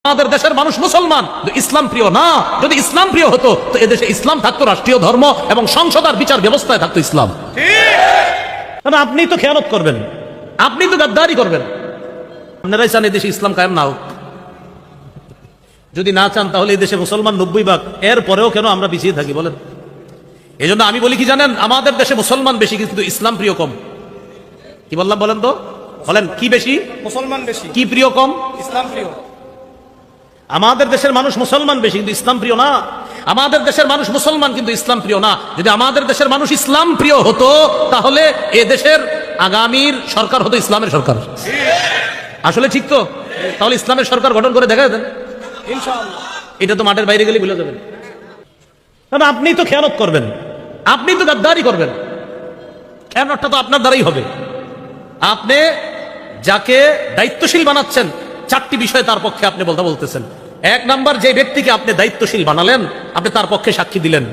আমাদের দেশের মানুষ মুসলমান, ইসলাম প্রিয় না। যদি ইসলাম প্রিয় হতো তো এদেশে ইসলাম থাকতো রাষ্ট্রীয় ধর্ম এবং সংসদ আর বিচার ব্যবস্থায় থাকতো ইসলাম। আপনি তো খেয়ানত করবেন, আপনি তো গাদ্দারি করবেন। আপনারাই চান এদেশে ইসলাম কায়েম না হোক। যদি না চান তাহলে এই দেশে মুসলমান 90 ভাগ, এর পরেও কেন আমরা পিছিয়ে থাকি বলেন? এই জন্য আমি বলি কি জানেন, আমাদের দেশে মুসলমান বেশি কিন্তু ইসলাম প্রিয় কম। কি বললাম বলেন তো? বলেন কি বেশি? মুসলমান বেশি, কি প্রিয় কম? ইসলাম প্রিয়। আমাদের দেশের মানুষ মুসলমান বেশি কিন্তু ইসলাম প্রিয় না। আমাদের দেশের মানুষ মুসলমান কিন্তু ইসলাম প্রিয় না। যদি আমাদের দেশের মানুষ ইসলাম প্রিয় হতো তাহলে এ দেশের আগামীর সরকার হতো ইসলামের সরকার। আসলে ঠিক তো? তাহলে ইসলামের সরকার গঠন করে দেখা দেন ইনশাআল্লাহ। এটা তো মাঠের বাইরে গেলে ভুলে যাবেন। আপনি তো খেয়ানত করবেন, আপনি তো গাদ্দারি করবেন। খেয়ানতটা তো আপনার দ্বারাই হবে। আপনি যাকে দায়িত্বশীল বানাচ্ছেন, 4টি বিষয় তার পক্ষে আপনি বলতেছেন। 1 নাম্বার, যে ব্যক্তিকে আপনি দায়িত্বশীল বানালেন আপনি তার পক্ষে সাক্ষী দিলেন।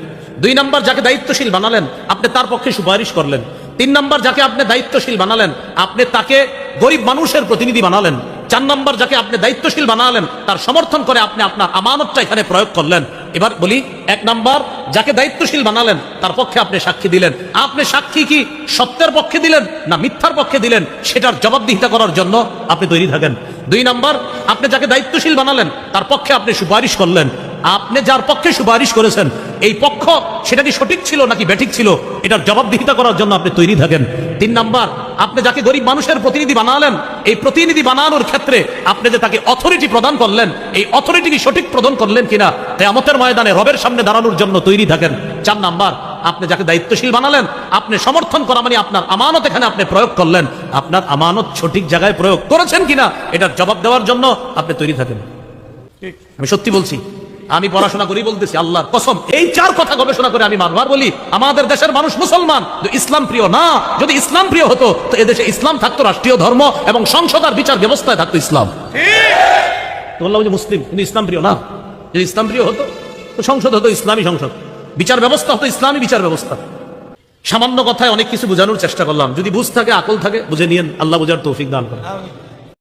2 নাম্বার, যাকে দায়িত্বশীল বানালেন আপনি তার পক্ষে সুপারিশ করলেন। 3 নাম্বার, যাকে আপনি দায়িত্বশীল বানালেন আপনি তাকে গরিব মানুষের প্রতিনিধি বানালেন। 4 নাম্বার, যাকে আপনি দায়িত্বশীল বানালেন তার সমর্থন করে আপনি আপনার আমানতটা এখানে প্রয়োগ করলেন। এবার বলি, 1 নাম্বার, যাকে দায়িত্বশীল বানালেন তার পক্ষে আপনি সাক্ষী দিলেন। আপনি সাক্ষী কি সত্যের পক্ষে দিলেন না মিথ্যার পক্ষে দিলেন সেটার জবাবদিহিতা করার জন্য আপনি তৈরি থাকেন। 2 নাম্বার, আপনি যাকে দায়িত্বশীল বানালেন তার পক্ষে আপনি সুপারিশ করলেন। আপনি যার পক্ষে সুপারিশ করেছেন এই পক্ষ সেটা কি সঠিক ছিল নাকি ব্যাঠিক ছিল এটার জবাবদিহিতা করার জন্য আপনি তৈরি থাকেন। 3 নাম্বার, আপনি যাকে গরিব মানুষের প্রতিনিধি বানালেন এই প্রতিনিধি বানানোর ক্ষেত্রে আপনি যে তাকে অথরিটি প্রদান করলেন এই অথরিটি কি সঠিক প্রদান করলেন কিনা কিয়ামতের ময়দানে রবের সামনে দাঁড়ানোর জন্য তৈরি থাকেন। 4 নাম্বার, আপনি যাকে দায়িত্বশীল বানালেন আপনি সমর্থন করা মানে আপনার আমানত এখানে আপনি প্রয়োগ করলেন। আপনার আমানত সঠিক জায়গায় প্রয়োগ করেছেন কিনা এটার জবাব দেওয়ার জন্য আপনি তৈরি থাকেন। আমি সত্যি বলছি, আমি পড়াশোনা করি বলতেছি আল্লাহর কসম। এই 4 কথা গবেষণা করে আমি বারবার বলি, আমাদের দেশের মানুষ মুসলমান, ইসলাম প্রিয় না। যদি ইসলাম প্রিয় হতো তো এদেশে ইসলাম থাকতো রাষ্ট্রীয় ধর্ম এবং সংসদ আর বিচার ব্যবস্থায় থাকতো ইসলাম। তো বললাম যে মুসলিম কিন্তু ইসলাম প্রিয় না। যদি ইসলাম প্রিয় হতো তো সংসদ হতো ইসলামী সংসদ, বিচার ব্যবস্থা হতো ইসলামী বিচার ব্যবস্থা। সামান্য কথায় অনেক কিছু বোঝানোর চেষ্টা করলাম। যদি বুঝ থাকে, আকল থাকে, বুঝে নিয়েন। আল্লাহ বুঝার তৌফিক দান করেন।